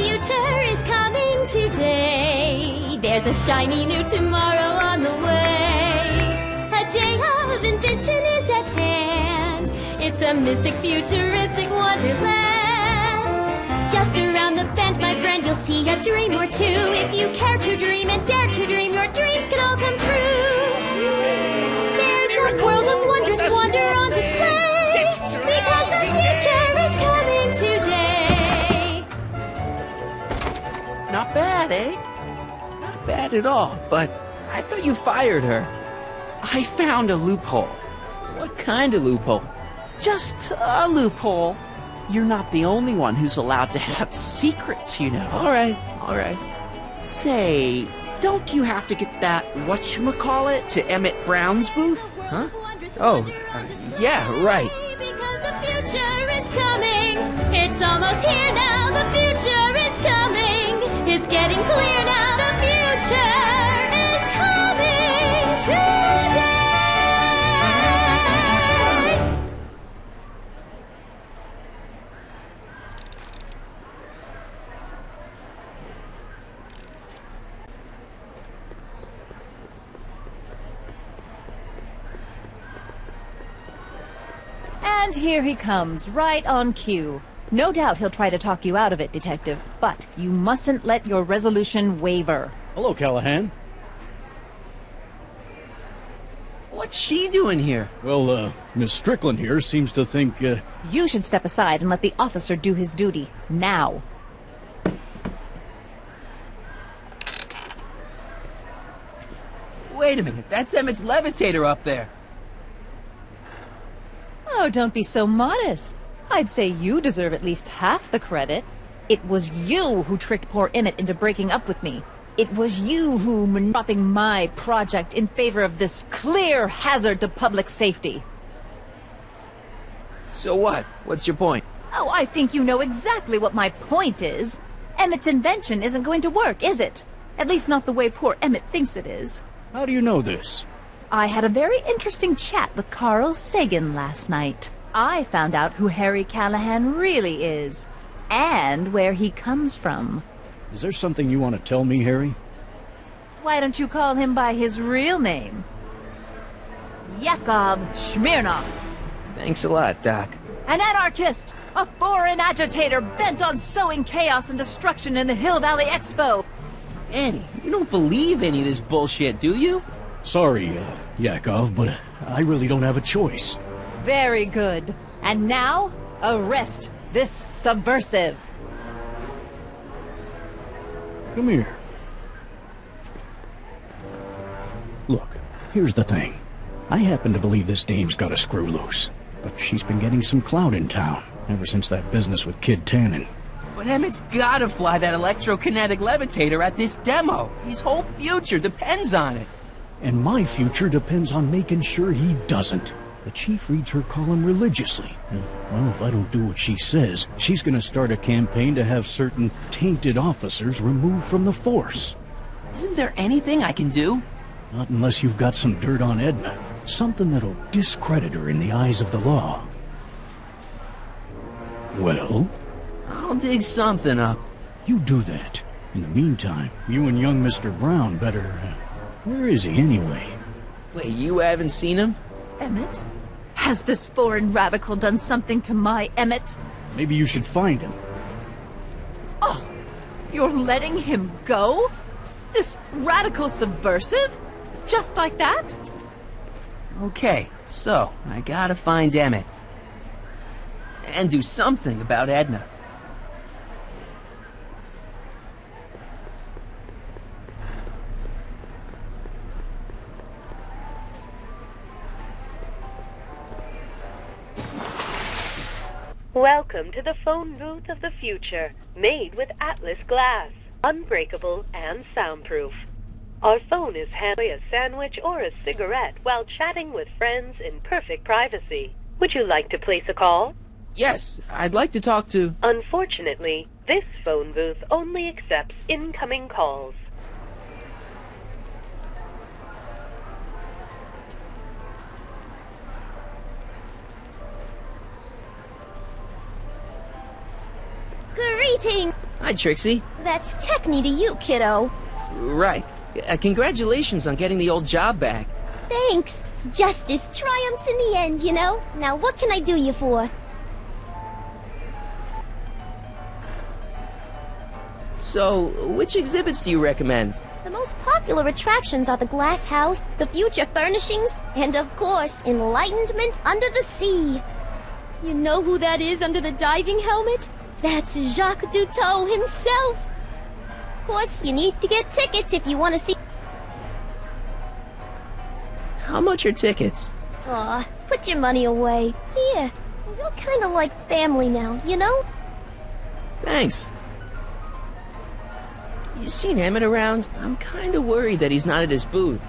future is coming today. There's a shiny new tomorrow on the way. A day of invention is at hand. It's a mystic, futuristic wonderland. Just around the bend, my friend, you'll see a dream or two. If you care to dream and dare to dream, your dreams can all come true. There's a world of wondrous wonder on display, because the future is coming today. Not bad, eh? Not bad at all, but I thought you fired her. I found a loophole. What kind of loophole? Just a loophole. You're not the only one who's allowed to have secrets, you know. All right. Say, don't you have to get that whatchamacallit to Emmett Brown's booth? Huh? Oh, yeah, right. Because the future is coming. It's almost here now. The future is coming. It's getting clear now. The future is coming today. And here he comes, right on cue. No doubt he'll try to talk you out of it, Detective, but you mustn't let your resolution waver. Hello, Callahan. What's she doing here? Well, Miss Strickland here seems to think, You should step aside and let the officer do his duty. Now. Wait a minute, that's Emmett's levitator up there. Oh, don't be so modest. I'd say you deserve at least half the credit. It was you who tricked poor Emmett into breaking up with me. It was you who dropping my project in favor of this clear hazard to public safety. So what? What's your point? Oh, I think you know exactly what my point is. Emmett's invention isn't going to work, is it? At least not the way poor Emmett thinks it is. how do you know this? I had a very interesting chat with Carl Sagan last night. I found out who Harry Callahan really is, and where he comes from. Is there something you want to tell me, Harry? Why don't you call him by his real name? Yakov Smirnov. Thanks a lot, Doc. An anarchist! A foreign agitator bent on sowing chaos and destruction in the Hill Valley Expo! Annie, you don't believe any of this bullshit, do you? Sorry, Yakov, but I really don't have a choice. Very good. And now, arrest this subversive. Come here. Look, here's the thing. I happen to believe this dame's got a screw loose. But she's been getting some clout in town, ever since that business with Kid Tannen. But Emmett's gotta fly that electrokinetic levitator at this demo. His whole future depends on it. And my future depends on making sure he doesn't. The chief reads her column religiously. Well, if I don't do what she says, she's gonna start a campaign to have certain tainted officers removed from the force. Isn't there anything I can do? Not unless you've got some dirt on Edna. Something that'll discredit her in the eyes of the law. Well? I'll dig something up. You do that. In the meantime, you and young Mr. Brown better... where is he, anyway? Wait, you haven't seen him? Emmett? Has this foreign radical done something to my Emmett? Maybe you should find him. Oh, you're letting him go? This radical subversive? Just like that? Okay, so I gotta find Emmett. And do something about Edna. Welcome to the phone booth of the future, made with Atlas glass, unbreakable and soundproof. Our phone is handling a sandwich or a cigarette while chatting with friends in perfect privacy. Would you like to place a call? Yes, I'd like to talk to... Unfortunately, this phone booth only accepts incoming calls. Greetings! Hi, Trixie. That's Techni to you, kiddo. Right. Congratulations on getting the old job back. Thanks. Justice triumphs in the end, you know? Now what can I do you for? So, which exhibits do you recommend? The most popular attractions are the Glass House, the Future Furnishings, and of course, Enlightenment Under the Sea. You know who that is under the diving helmet? That's Jacques Cousteau himself. Of course, you need to get tickets if you want to see... How much are tickets? Aw, put your money away. Here, you're kind of like family now, you know? Thanks. You seen Emmett around? I'm kind of worried that he's not at his booth.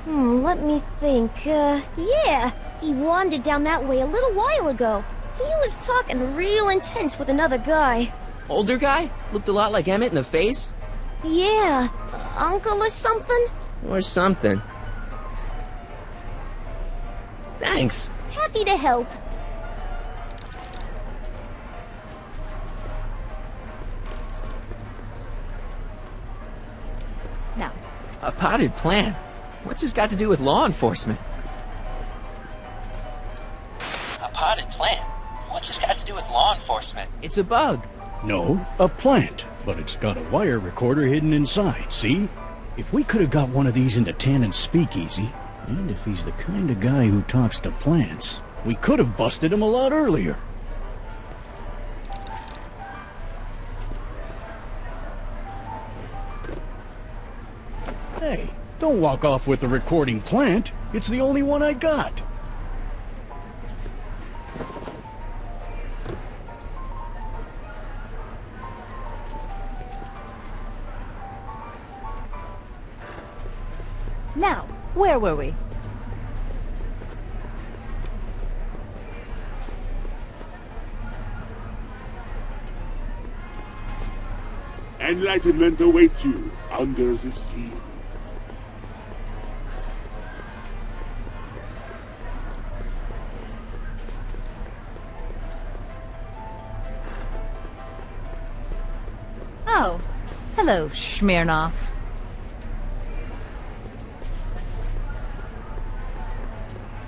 Let me think. Yeah. He wandered down that way a little while ago. He was talking real intense with another guy. Older guy? Looked a lot like Emmett in the face? Yeah. Uncle or something? Or something. Thanks. Happy to help. Now, A potted plant? What's this got to do with law enforcement? A potted plant? What's this got to do with law enforcement? It's a bug. No, a plant. But it's got a wire recorder hidden inside, see? If we could have got one of these into Tannen's speakeasy, and if he's the kind of guy who talks to plants, we could have busted him a lot earlier. Hey, don't walk off with the recording plant. It's the only one I got. now, where were we? Enlightenment awaits you under the sea. Oh, hello, Smirnoff.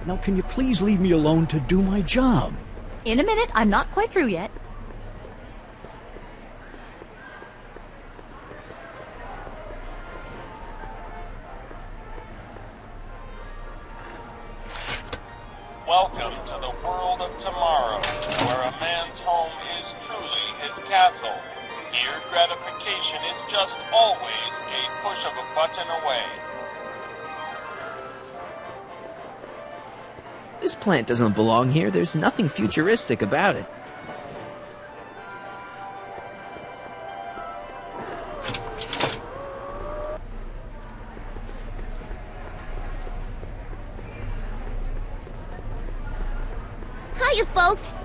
Now can you please leave me alone to do my job? In a minute, I'm not quite through yet. Welcome to the world of tomorrow, where a man's home is truly his castle. Here, gratification is just always a push of a button away. This plant doesn't belong here. There's nothing futuristic about it. Hiya, folks.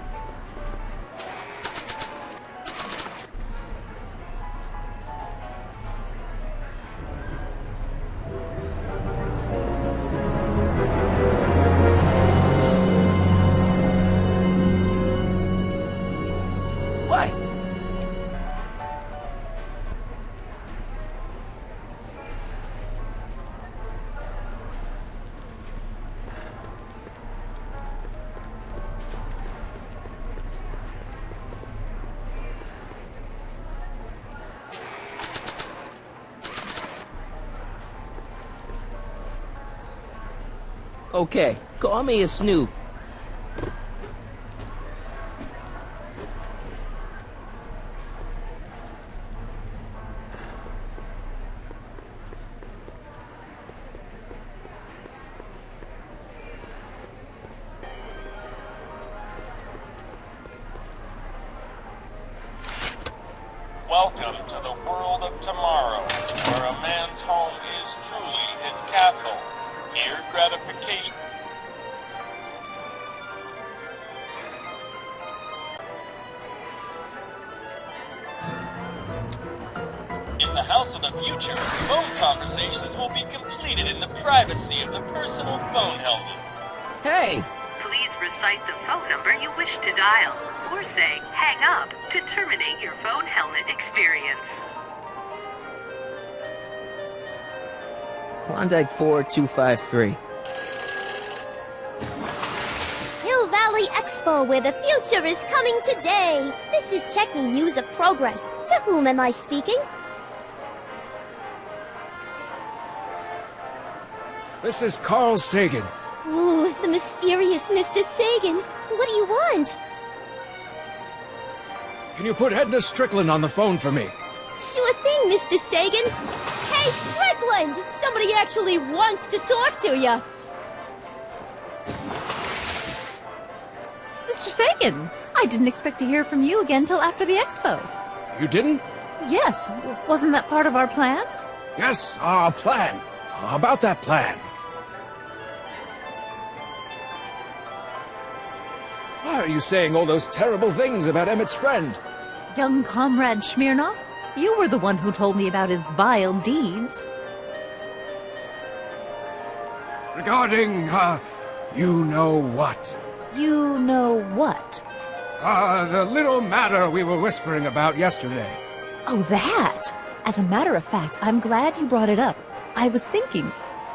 What? Okay, call me a snoop. Welcome to the world of tomorrow, where a man's home is truly his castle. Here, gratification. In the house of the future, phone conversations will be completed in the privacy of the personal phone helmet. Hey! Please recite the phone number you wish to dial. or say hang up to terminate your phone helmet experience. Klondike 4253. Hill Valley Expo, where the future is coming today. This is Checkney News of Progress. To whom am I speaking? This is Carl Sagan. Ooh, the mysterious Mr. Sagan. What do you want? Can you put Edna Strickland on the phone for me? Sure thing, Mr. Sagan. Hey, Strickland! Somebody actually wants to talk to you. Mr. Sagan, I didn't expect to hear from you again till after the expo. You didn't? Yes, wasn't that part of our plan? Yes, our plan. How about that plan? Why are you saying all those terrible things about Emmett's friend? Young comrade Smirnov, you were the one who told me about his vile deeds. Regarding, you know what? You know what? The little matter we were whispering about yesterday. Oh, that! As a matter of fact, I'm glad you brought it up. I was thinking,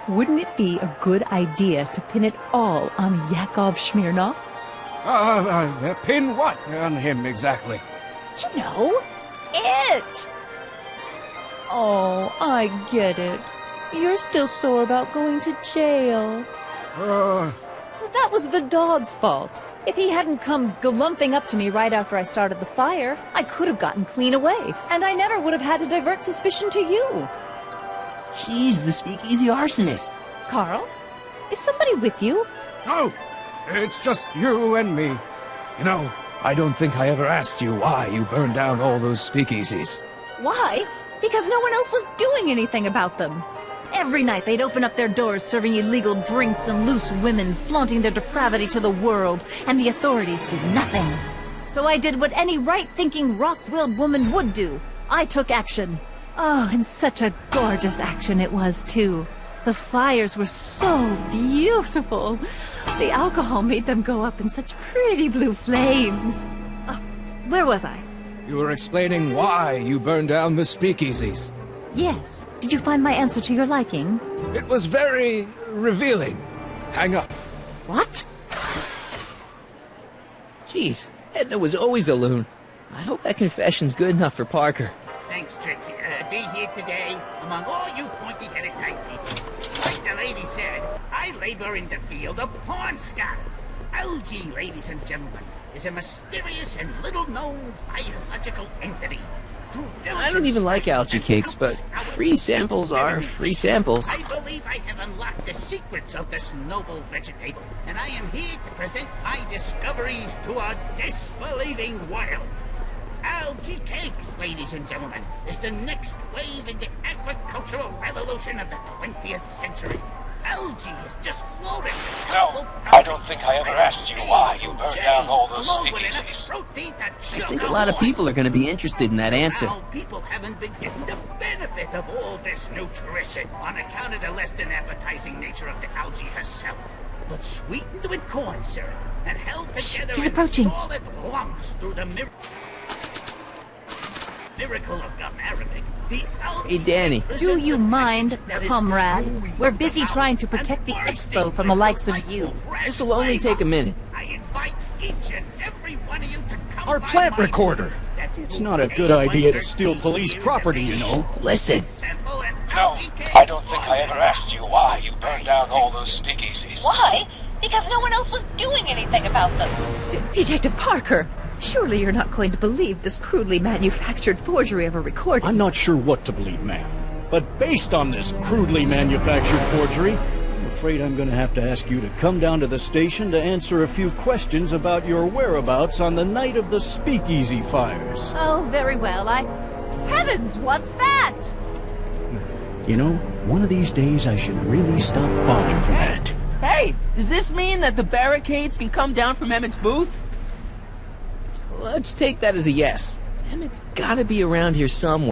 wouldn't it be a good idea to pin it all on Yakov Smirnov? Pin what on him exactly? You know, it! Oh, I get it. You're still sore about going to jail. That was the dog's fault. If he hadn't come galumping up to me right after I started the fire, I could have gotten clean away, and I never would have had to divert suspicion to you. She's the speakeasy arsonist. Carl, is somebody with you? No, it's just you and me. You know, I don't think I ever asked you why you burned down all those speakeasies. Why? Because no one else was doing anything about them. Every night they'd open up their doors serving illegal drinks and loose women, flaunting their depravity to the world, and the authorities did nothing. So I did what any right-thinking, rock-willed woman would do. I took action. Oh, and such a gorgeous action it was, too. The fires were so beautiful. The alcohol made them go up in such pretty blue flames. Where was I? You were explaining why you burned down the speakeasies. Yes. Did you find my answer to your liking? It was very revealing. Hang up. What? Jeez, Edna was always a loon. I hope that confession's good enough for Parker. Thanks, Trixie. Be here today among all you pointy-headed night people. Like the lady said, I labor in the field of porn stuff. Algae, ladies and gentlemen, is a mysterious and little-known biological entity. I don't even like algae cakes, but free samples are free samples. I believe I have unlocked the secrets of this noble vegetable, and I am here to present my discoveries to a disbelieving world. Algae cakes, ladies and gentlemen, is the next wave in the agricultural revolution of the 20th century. Algae is just loaded. No, I don't think I ever asked you why you burned down all those speakeasies. I think a lot of people are going to be interested in that answer. Now people haven't been getting the benefit of all this nutrition on account of the less than appetizing nature of the algae herself. But sweetened with corn syrup and held together He's in approaching. solid lumps through the miracle of gum Arabic. Hey, Danny. Do you mind, comrade? We're busy trying to protect the expo from the likes of you. This'll only take a minute. I invite each and every one of you to come Our by plant my recorder. It's not a good idea to steal police property, you know. Listen. No, I don't think I ever asked you why you burned down all those speakeasies. Why? Because no one else was doing anything about them. Detective Parker, surely you're not going to believe this crudely manufactured forgery of a recording. I'm not sure what to believe, ma'am. But based on this crudely manufactured forgery, I'm afraid I'm going to have to ask you to come down to the station to answer a few questions about your whereabouts on the night of the speakeasy fires. Oh, very well. Heavens, what's that? You know, one of these days I should really stop falling for that. Hey, does this mean that the barricades can come down from Emmett's booth? Let's take that as a yes. Emmett's gotta be around here somewhere.